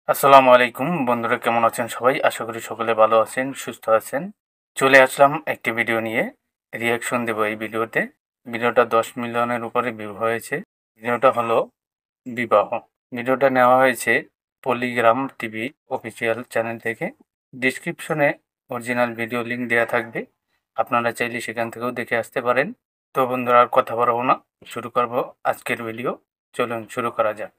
আসসালামু আলাইকুম বন্ধুরা, কেমন আছেন সবাই? আশা করি সকলে ভালো আছেন, সুস্থ আছেন। চলে আসলাম একটি ভিডিও নিয়ে, রিয়াকশন দেব এই ভিডিওতে। ভিডিওটা 10 মিলিয়নের উপরে ভিউ হয়েছে। ভিডিওটা হলো বিবাহ। ভিডিওটা নেওয়া হয়েছে পলিগ্রাম টিভি অফিসিয়াল চ্যানেল থেকে। ডিসক্রিপশনে অরিজিনাল ভিডিও লিঙ্ক দেওয়া থাকবে, আপনারা চাইলে সেখান থেকেও দেখে আসতে পারেন। তো বন্ধুরা, আর কথা বাড়াবো না, শুরু করব আজকের ভিডিও। চলুন শুরু করা যাক।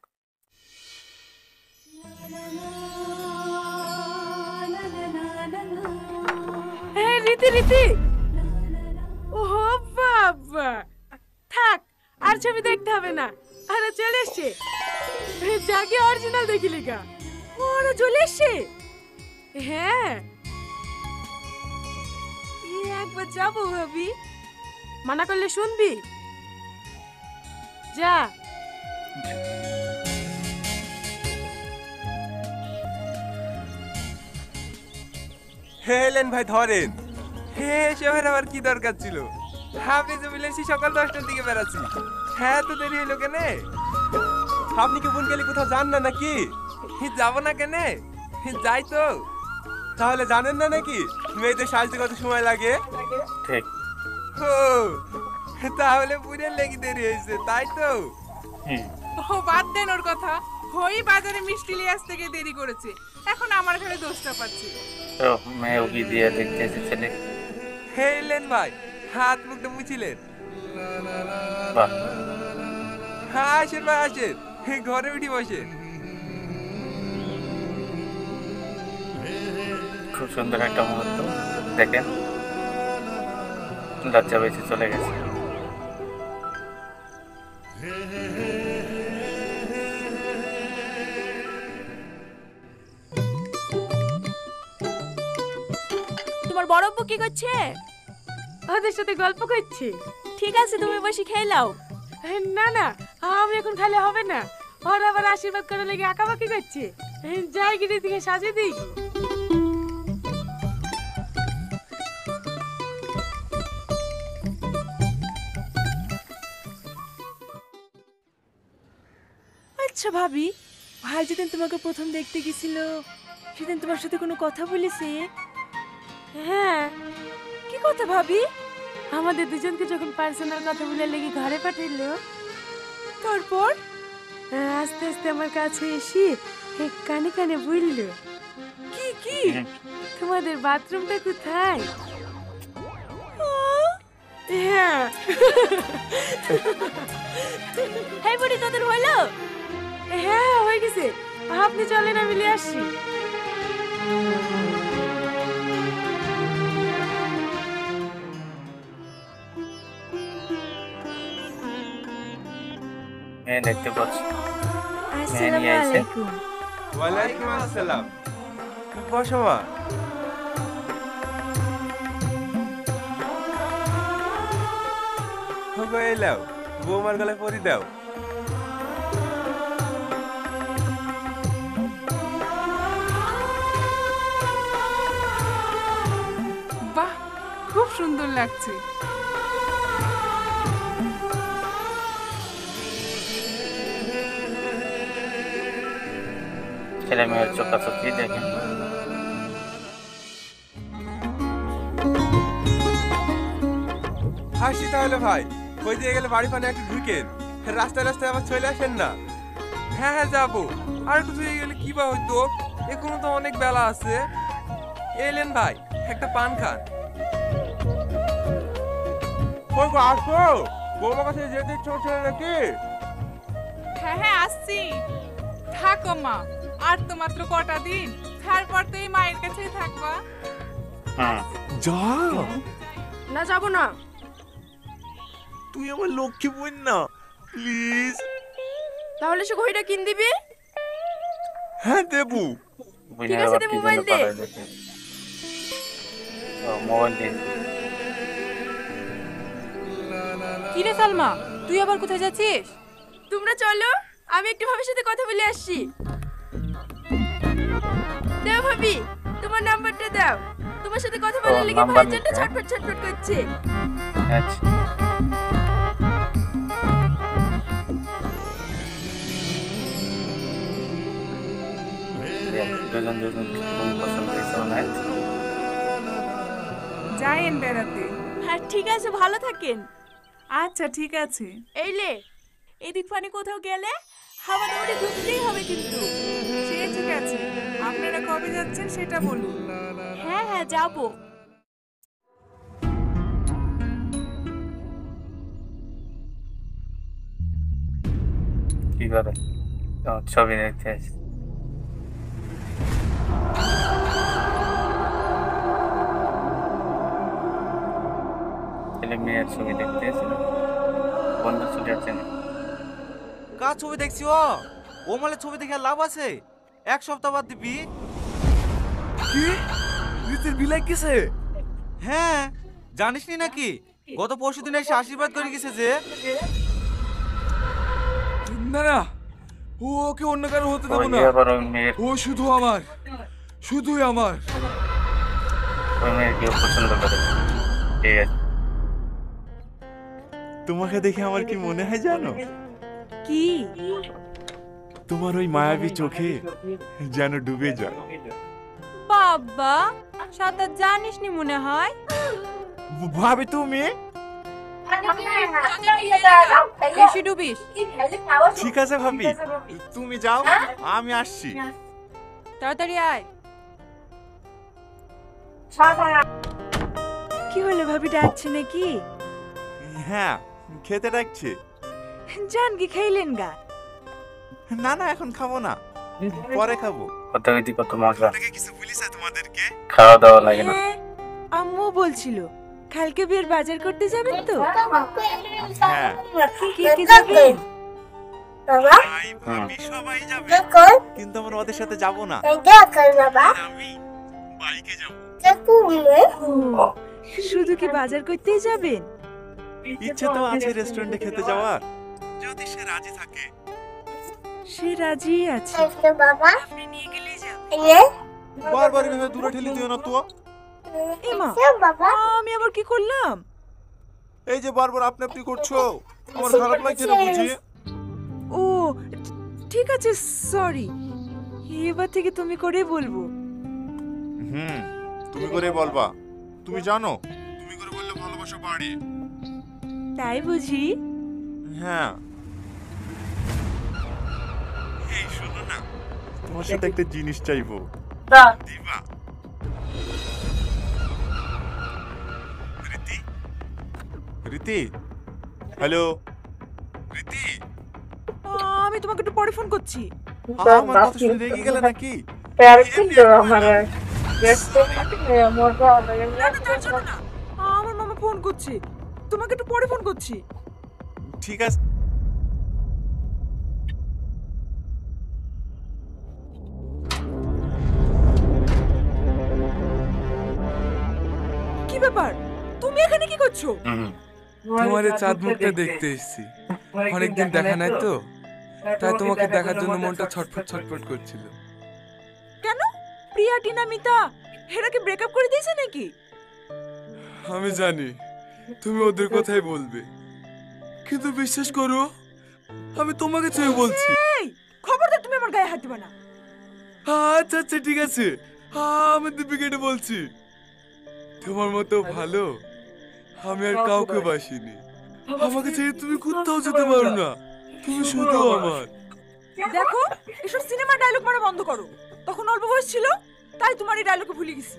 রীতি রীতি ও বাবা, থাক আর ছবি দেখতে হবে না। আরে চলে এসছে, জাগে অরিজিনাল দেখি লেগা। ওরা চলে এসছে। হ্যাঁ, একবার যাবো ভাবি। মানা করলে শুনবি? যা। হেলেন ভাই ধরেন। হে শহরে আবার কি দরকার ছিল? আপনি যে বলেছি সকাল 10টার দিকে বেরাচ্ছি, হ্যাঁ তো দেরি হলো কেনে? আপনি কি বোন গেলে কোথাও যান না নাকি? যাবো না কেনে, যাই তো। তাহলে জানেন না নাকি মেয়েদের সাজতে কত সময় লাগে? ঠিক। ও তাহলে পুরে লেগে দেরি হয়েছে, তাই তো? ও বাদ দেন ওর কথা। হই বাজারে মিষ্টি নিয়ে আসতে গিয়ে দেরি করেছে, এখন আমার ঘরে দোষটা পাচ্ছি। তো মেয়ে ওকে দিয়ে দেখতে এসেছিলে? হেলেন ভাই হাত মুখটা মুছিলেন? বাহ, হ্যাঁ আসেন ভাই আসেন, ঘরে উঠি বসেন। খুব সুন্দর একটা মুহূর্ত। দেখেন, লজ্জা বেশি চলে গেছে। তোমার বড় আব্বু কি করছে? ওদের সাথে গল্প করছি। ঠিক আছে, তুমি বসে খেয়ে নাও। না না, আমি এখন খালে হবে না। ওরা আবার আশীর্বাদ করে লেগে আঁকাবাকি করছে। যাই গিয়ে দিকে সাজিয়ে দিই। আচ্ছা ভাবি, ভাই যেদিন তোমাকে প্রথম দেখতে গেছিল সেদিন তোমার সাথে কোনো কথা বলেছে? হ্যাঁ। কি কথা ভাবি? আমাদের দুজনকে যখন পার্সোনাল কথা বলে লেগে ঘরে পাঠাইলো, তারপর আস্তে আস্তে আমার কাছে এসে কানে কানে বলল, কি কি তোমাদের বাথরুমটা কোথায়? হ্যাঁ। হেই বুড়ি, তোদের হইলো? হ্যাঁ হয়ে গেছে। আপনি চলেন, আমি নিয়ে আসছি। মেয়ে দেখতে পাচ্ছি। আসসালামু আলাইকুম। ওয়ালাইকুম আসসালাম। বসো মা। হোগো এলাও, বৌমার গলায় পরি দাও। বাহ, খুব সুন্দর লাগছে। ছেলে মেয়ের চোখাচোখি দেখেন। হাসি তাহলে ভাই, ওই দিয়ে গেলে বাড়ি পানে একটু ঢুকেন, রাস্তায় রাস্তায় আবার চলে আসেন না। হ্যাঁ হ্যাঁ যাবো, আর একটু ধুয়ে গেলে কি বা হইতো, এখনো তো অনেক বেলা আছে। এলেন ভাই, একটা পান খান। ওই গো আসো, বৌমার কাছে যেতে ইচ্ছে করছে না নাকি? হ্যাঁ হ্যাঁ আসছি, থাকো মা। আর তো মাত্র কটা দিন, তারপর তো এই মায়ের কাছেই থাকবা। যা, না যাবো না। তুই আমার লক্ষ্মী বোন না, প্লিজ। তাহলে সে ঘড়িটা কিন দিবি? হ্যাঁ দেবু। বুঝে আছে, আবার দে কি মোবাইল জন্য দে। পাঠায় দেখে। মোবাইল দিন। কি রে সালমা, তুই আবার কোথায় যাচ্ছিস? তোমরা চলো, আমি একটু ভাবির সাথে কথা বলে আসছি। দাও ভাবি, তোমার নাম্বারটা দাও। তোমার সাথে কথা বলার লেগে নাম্বার ভাইয়ের জন্য নিতে, হ্যাঁ? ছটফট ছটফট করছে। আচ্ছা, দুজন দুজন পছন্দ হয়েছে মনে হয়। যাইন বেড়াতে। হ্যাঁ ঠিক আছে, ভালো থাকেন। আচ্ছা ঠিক আছে। এই লে, এদিক পানি কোথাও গেলে আমাদের ওটা ঢুকতেই হবে কিন্তু। সে ঠিক আছে, আপনারা কবে যাচ্ছেন সেটা বলুন। হ্যাঁ হ্যাঁ যাবো। কি করে তোমার ছবি দেখতে আসি। ছেলে মেয়ের ছবি দেখতে এসেছিল, বন্ধু চলে যাচ্ছে না। কার ছবি দেখছি? ও মালে ছবি দেখে আর লাভ আছে? এক সপ্তাহ বাদ দিবি। কি রীতির বিলাই কিসে? হ্যাঁ, জানিসনি নাকি গত পরশুদিন এসে আশীর্বাদ করে গেছে যে। না না, ও ওকে অন্য কারো হতে দেবো ওই না। আবার ওই মেয়ের ও শুধু আমার, শুধুই আমার। ওই মেয়ের কেউ পছন্দ করে। ঠিক আছে, তোমাকে দেখে আমার কি মনে হয় জানো? কি? তোমার ওই মায়াবী চোখে যেন ডুবে যায়। বাবা, সাঁতার জানিস নি মনে হয়। ভাবি তুমি? বেশি ডুবিস। ঠিক আছে ভাবি, তুমি যাও, আমি আসছি। তাড়াতাড়ি আয়। কি হলো, ভাবি ডাকছে নাকি? হ্যাঁ, খেতে ডাকছে। জান কি খাইলেন গা? না না, এখন খাবো না, পরে খাবো। কথা হইতে কত মজা, কিছু বলিছে তোমাদেরকে? খাওয়া দাওয়া লাগে না। হ্যাঁ, আম্মু বলছিল কালকে বিয়ের বাজার করতে যাবেন তো? হ্যাঁ, কে কে যাবেন? ভাই ভাবি সবাই যাবে, কিন্তু আমরা ওদের সাথে যাব না। আমি বাইকে যাব। ও, শুধু কি বাজার করতেই যাবেন? ইচ্ছে তো আছে রেস্টুরেন্টে খেতে যাওয়ার, যদি সে রাজি থাকে। সে রাজি আছে, আপনি নিয়ে গেলেই যাবে। বারবার এভাবে দূরে ঠেলে দিও না তো। এমা, আমি আবার কি করলাম? এই যে বারবার আপনি আপনি করছো, আমার খারাপ লাগছে না বুঝি? ও ঠিক আছে, সরি। এবার থেকে তুমি করে বলবো। তুমি করে বলবা। তুমি জানো তুমি করে বললে ভালোবাসা বাড়ে। তাই বুঝি? হ্যাঁ। এই শোনো না, তোমার সাথে একটা জিনিস চাইবো, দিবা? রীতি, রীতি, হ্যালো রীতি। আমি তোমাকে একটু পরে ফোন করছি। আমার কথা শুনে রেগে গেলে নাকি? না, তার জন্য না। আমার মামা ফোন করছে, তোমাকে একটু পরে ফোন করছি। ঠিক আছে। কি ব্যাপার, তুমি এখানে কি করছো? তোমার এই চাঁদ মুখটা দেখতে এসেছি, অনেকদিন দেখা নাই তো, তাই তোমাকে দেখার জন্য মনটা ছটফট ছটফট করছিল। কেন, প্রিয়া টিনা মিতা এরা কি ব্রেকআপ করে দিয়েছে নাকি? আমি জানি তুমি ওদের কথাই বলবে, কিন্তু বিশ্বাস করো আমি তোমাকে ছুঁয়ে বলছি। এই খবরদার, তুমি আমার গায়ে হাত দিবা না। আচ্ছা আচ্ছা ঠিক আছে, আমি দীপিকাকে বলছি। তোমার মতো ভালো আমি আর কাউকে বাসিনি। আমাকে ছেড়ে তুমি কোথাও যেতে পারো না, তুমি শুধু আমার। দেখো, এসব সিনেমা ডায়লগ মারা বন্ধ করো। তখন অল্প বয়স ছিল তাই তোমার এই ডায়লগে ভুলে গেছি।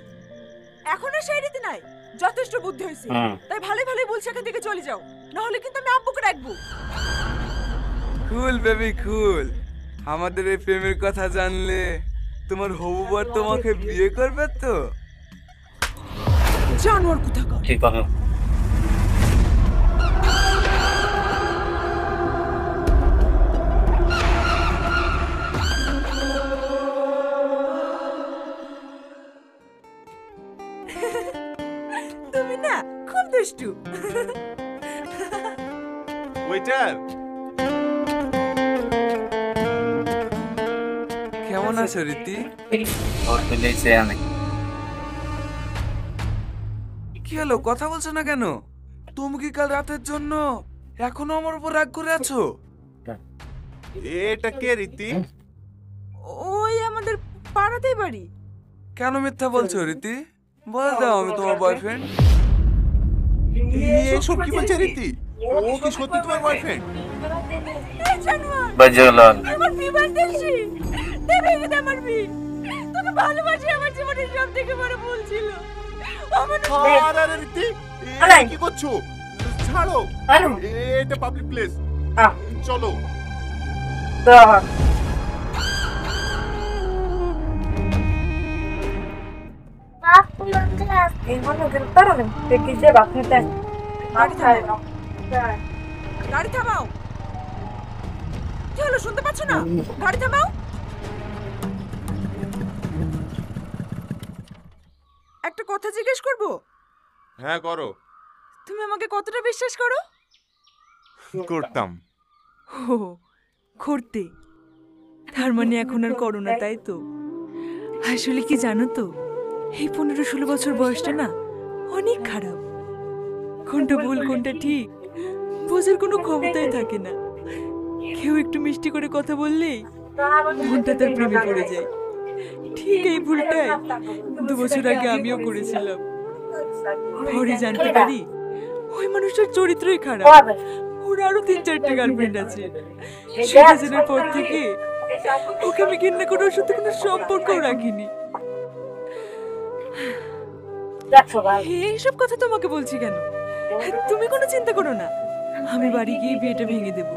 এখন আর সেই রীতি নাই, যথেষ্ট বুদ্ধি হয়েছে। তাই ভালোই ভালোই বলছি এখান থেকে চলে যাও, না হলে কিন্তু আমি আব্বুকে ডাকবো। কুল বেবি কুল, আমাদের এই প্রেমের কথা জানলে তোমার হবু বর তোমাকে বিয়ে করবে তো? জানোয়ার কোথাকার। ঠিক আছে, তুমি না খুব দুষ্টু। ওয়েটার, কেমন আছো রীতি? ওর তুলেছে আমি। কি হলো, কথা বলছো না কেন? তুমি কি কাল রাতের জন্য এখনো আমার উপর রাগ করে আছো? এটা কে রীতি? ওই আমাদের পাড়ার পাড়াতেই বাড়ি। কেন মিথ্যা বলছো রীতি? বল দাও আমি তোমার বয়ফ্রেন্ড। এসব কি বলছে রীতি? ও কি সত্যি তোমার বয়ফ্রেন্ড? বাজালাল আমার বিমান দেখছি, দেবে এটা আমার বি। তোকে ভালোবাসি, আমার জীবনের সব থেকে বড় ভুল ছিল। আমার আরে রীতি, কি করছো? ছাড়ো, এটা পাবলিক প্লেস। চলো। গাড়ি থামাও। কি হলো, শুনতে পাচ্ছ না? গাড়ি থামাও। একটা কথা জিজ্ঞেস করব? হ্যাঁ করো। তুমি আমাকে কতটা বিশ্বাস করো? করতাম। ও, করতে। তার মানে এখন আর করো না, তাই তো? আসলে কি জানো তো, এই 15-16 বছর বয়সটা না অনেক খারাপ। কোনটা ভুল কোনটা ঠিক বোঝার কোনো ক্ষমতাই থাকে না। কেউ একটু মিষ্টি করে কথা বললেই মনটা তার প্রেমে পড়ে যায়। ঠিক এই ভুলটাই 2 বছর আগে আমিও করেছিলাম। পরে জানতে পারি ওই মানুষটার চরিত্রই খারাপ। ওর আরো 3-4টা গার্লফ্রেন্ড আছে। সেটা জানার পর থেকে ওকে আমি ঘৃণা করে ওর সাথে কোনো সম্পর্কও রাখিনি। এইসব কথা তোমাকে বলছি কেন? তুমি কোনো চিন্তা করো না, আমি বাড়ি গিয়ে বিয়েটা ভেঙে দেব।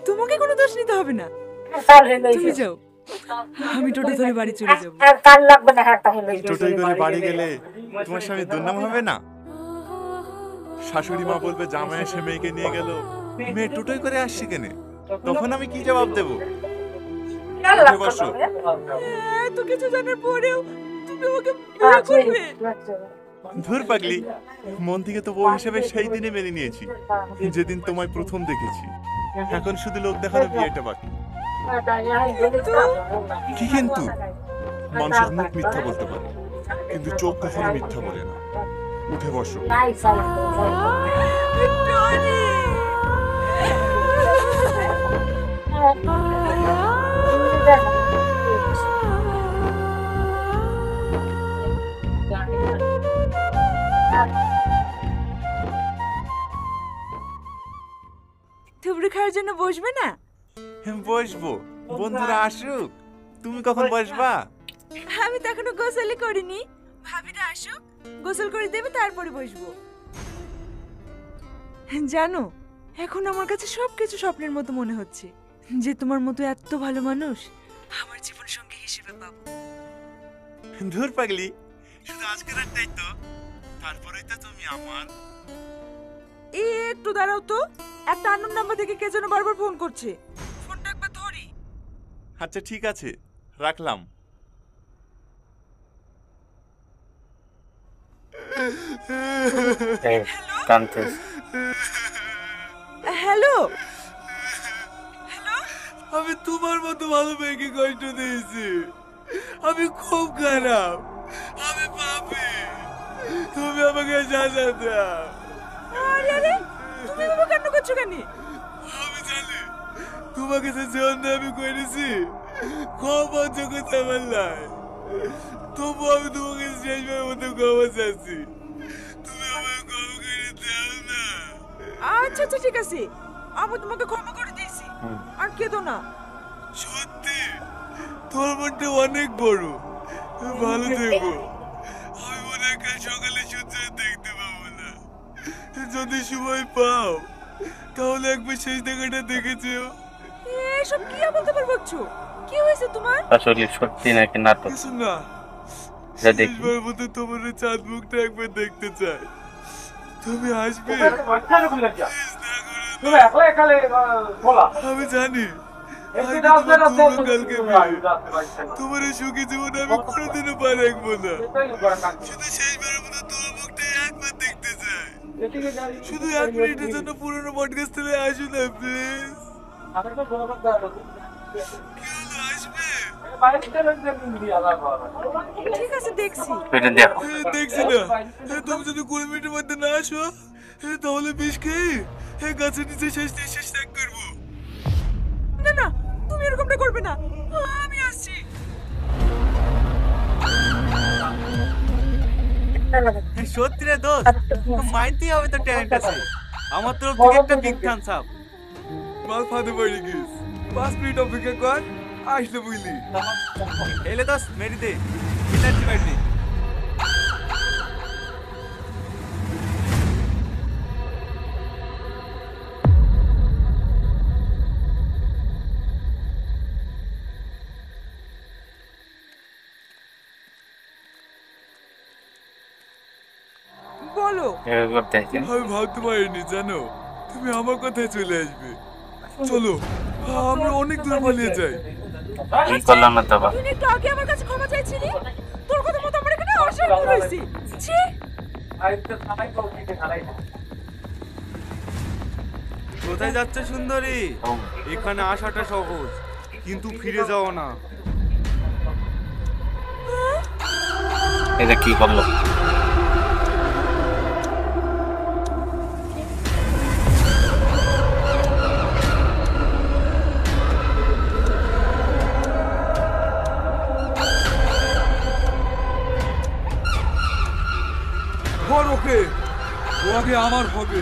তোমাকে কোনো দোষ নিতে হবে না। তুমি যাও, আমি টোটো ধরে বাড়ি চলে যাব। টোটোয় করে বাড়ি গেলে তোমার স্বামী দুর্নাম হবে না? শাশুড়ি মা বলবে জামাই এসে মেয়েকে নিয়ে গেল, মেয়ে টোটোয় করে আসছে কেনে? তখন আমি কি জবাব দেব? বসো। এত কিছু জানার পরেও তুমি ওকে বিয়ে করবে? ধুর পাগলি, মন থেকে তো বউ হিসেবে সেই দিনে মেনে নিয়েছি যেদিন তোমায় প্রথম দেখেছি। এখন শুধু লোক দেখানো বিয়েটা বাকি। কি কিন্তু? মানুষের মুখ মিথ্যা বলতে পারে, কিন্তু চোখ কখনো মিথ্যা বলে না। উঠে বসো। থুবড়ি খাওয়ার জন্য বসবে না? বসবো, বন্ধুরা আসুক। তুমি কখন বসবা? আমি তো এখনো গোসলই করিনি। ভাবিরা আসুক, গোসল করে দেবে, তারপরে বসবো। জানো, এখন আমার কাছে সবকিছু স্বপ্নের মতো মনে হচ্ছে যে তোমার মতো এত ভালো মানুষ আমার জীবন সঙ্গী হিসেবে পাবো। ধুর পাগলি, শুধু আজকের রাতটাই তো, তারপরেই তো তুমি আমার। এই একটু দাঁড়াও তো, একটা আননোন নাম্বার থেকে কে যেন বারবার ফোন করছে। ফোনটা একবার ধরি। আচ্ছা ঠিক আছে, রাখলাম। কান্তেস হ্যালো। আমি তোমার মতো ভালো মেয়েকে কষ্ট দিয়েছি। আমি খুব খারাপ, আমি পাপী। তুমি আমাকে সাজা দাও। আরে আরে, তুমি বাবা কান্না করছো কেন? আমি জানি তোমাকে যে জন্য আমি করেছি ক্ষমা জগৎ আমার নাই। তবু আমি তোমাকে শেষবার মতো ক্ষমা চাচ্ছি। তুমি আমাকে ক্ষমা করে দাও না। আচ্ছা আচ্ছা ঠিক আছে, আমি তোমাকে ক্ষমা করে দিয়েছি, আর কেঁদো না। সত্যি তোর মনটা অনেক বড়। ভালো থেকো। আমি মনে হয় কাল সকালে সূর্য দেখতে পাবো না। যদি সময় পাও তাহলে একবার শেষ দেখাটা দেখেছিও। এসব কি বলতে পারবো? কি হয়েছে তোমার? আসলে সত্যি নাকি নাটক? কিছু না, যা দেখি। শেষবার মতো তোমার ওই চাঁদ মুখটা একবার দেখতে চাই। তুমি আসবে? আমি জানি তোমার এই সুখী জীবন আমি কোনোদিনও পা রাখবো না। শুধু শেষবারের মতো তোমার মুখটাই একবার দেখতে চাই। শুধু 1 মিনিটের জন্য পুরোনো পডকাস্ট থেকে আসো না প্লিজ। ঠিক আছে দেখছি। দেখছি না, তুমি যদি 20 মিনিটের মধ্যে না আসো তাহলে বিষ খেয়ে গাছের নিচে শেষ ত্যাগ করবো। না না, তুমি এরকমটা করবে না। আমি আসছি। সত্যি রে দোস্ত, মানতেই হবে তো ট্যালেন্ট আছে। আমার তরফ থেকে একটা বিগ থামস আপ। মাল ফাঁদে পড়ে গিস, 5 মিনিট অপেক্ষা কর, আসলে বুঝলি। এলে দোস্ত মেরি দে, এনার্জি মারবি। বলো। এভাবে করতে আছেন। আমি ভাবতে পারিনি জানো তুমি আমার কথায় চলে আসবে। চলো আমরা অনেক দূর পালিয়ে যাই। কি করলাম না দাদা? তুই একটু আগে আমার কাছে ক্ষমা চাইছিলি, তোর কথা মতো আমার এখানে আসার ভুল হয়েছে। ছি। কোথায় যাচ্ছ সুন্দরী? এখানে আসাটা সহজ, কিন্তু ফিরে যাও না। এটা কি করলো? ধর ওকে, ও আগে আমার হবে,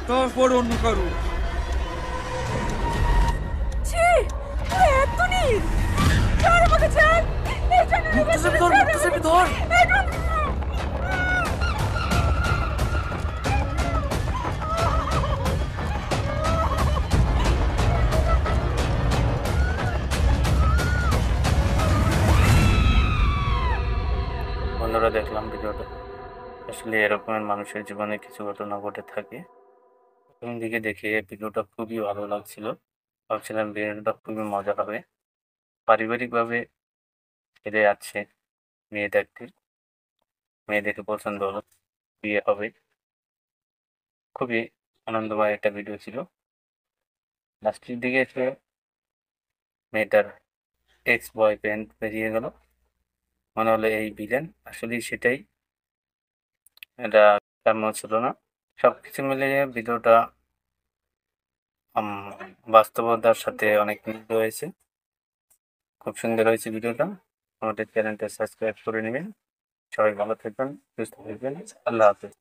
তারপর অন্য কারো। ছি, তুই এত নিস। ছাড় আমাকে, ছাড়। এই জন্য ধর। বন্ধুরা, দেখলাম ভিডিওটা। আসলে এরকমের মানুষের জীবনে কিছু ঘটনা ঘটে থাকে। প্রথম দিকে দেখে ভিডিওটা খুবই ভালো লাগছিল, ভাবছিলাম ভিডিওটা খুবই মজা হবে। পারিবারিকভাবে ছেলে আছে, মেয়ে দেখতে, মেয়ে দেখে পছন্দ হলো, বিয়ে হবে। খুবই আনন্দময় একটা ভিডিও ছিল। লাস্টের দিকে এসে মেয়েটার এক্স বয়ফ্রেন্ড বেরিয়ে গেল, মনে হলো এই ভিলেন। আসলেই সেটাই, এটা কাম্য ছিল না। সবকিছু মিলিয়ে ভিডিওটা বাস্তবতার সাথে অনেক মিল রয়েছে। খুব সুন্দর হয়েছে ভিডিওটা। আমাদের চ্যানেলটা সাবস্ক্রাইব করে নেবেন। সবাই ভালো থাকবেন, সুস্থ থাকবেন। আল্লাহ হাফেজ।